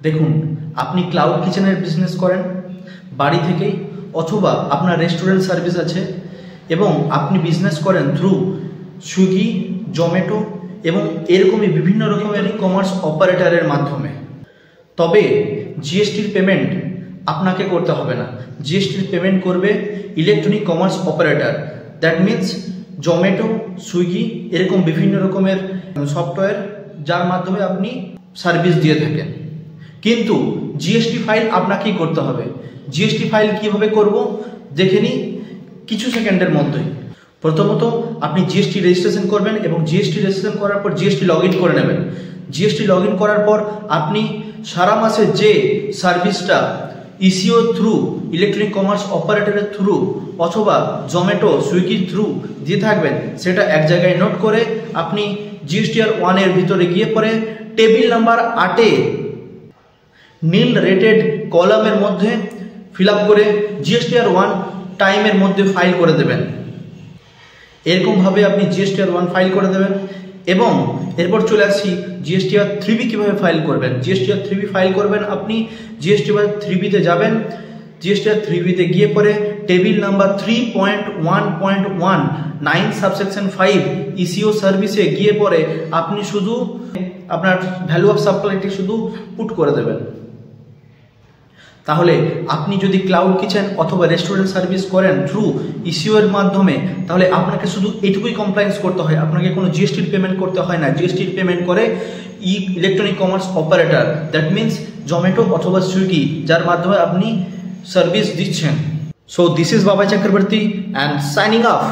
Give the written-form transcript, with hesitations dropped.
দেখুন, আপনি ক্লাউড কিচেনের বিজনেস করেন বাড়ি থেকেই, অথবা আপনার রেস্টুরেন্ট সার্ভিস আছে এবং আপনি বিজনেস করেন থ্রু সুইগি, জোম্যাটো এবং এরকমই বিভিন্ন রকমের ই কমার্স অপারেটরের মাধ্যমে, তবে জিএসটির পেমেন্ট আপনাকে করতে হবে না। জিএসটির পেমেন্ট করবে electronic commerce operator, that means Zomato, Swiggy এরকম বিভিন্ন রকমের সফটওয়্যার যার মাধ্যমে আপনি সার্ভিস দিয়ে থাকেন। কিন্তু জিএসটি ফাইল আপনাকেই করতে হবে। জিএসটি ফাইল কিভাবে করব দেখে নিই কিছু সেকেন্ডের মধ্যেই। প্রথমত আপনি জিএসটি রেজিস্ট্রেশন করবেন এবং জিএসটি রেজিস্ট্রেশন করার পর জিএসটি লগ ইন করে নেবেন। জিএসটি লগ ইন করার পর আপনি সারা মাসে যে সার্ভিসটা ইসিও থ্রু, ইলেকট্রনিক কমার্স অপারেটরের থ্রু অথবা জোম্যাটো, সুইগির থ্রু দিয়ে থাকবেন, সেটা এক জায়গায় নোট করে আপনি জিএসটিআর 1 এর ভিতরে গিয়ে পরে টেবিল নাম্বার 8-এ নীল রেটেড কলামের মধ্যে ফিল আপ করে জিএসটিআর 1 টাইমের মধ্যে ফাইল করে দেবেন। এরকমভাবে আপনি জিএসটিআর 1 ফাইল করে দেবেন এবং এরপর চলে আসছি জিএসটিআর 3B কীভাবে ফাইল করবেন। জিএসটিআর 3B ফাইল করবেন আপনি জিএসটিআর 3Bতে যাবেন। জিএসটিআর 3Bতে গিয়ে পরে টেবিল নাম্বার 3.1.1 9 সাবসেকশন 5 ইসিও সার্ভিসে গিয়ে পরে আপনি শুধু আপনার ভ্যালু অফ সাপ্লাইটি শুধু পুট করে দেবেন। তাহলে আপনি যদি ক্লাউড কিচেন অথবা রেস্টুরেন্ট সার্ভিস করেন থ্রু ইসিও এর মাধ্যমে, তাহলে আপনাকে শুধু এটুকুই কমপ্লায়েন্স করতে হয়, আপনাকে কোনো জিএসটির পেমেন্ট করতে হয় না। জিএসটির পেমেন্ট করে electronic commerce operator, that means Zomato অথবা সুইগি, যার মাধ্যমে আপনি সার্ভিস দিচ্ছেন। সো দিস ইজ বাবাই চক্রবর্তী অ্যান্ড সাইনিং অফ।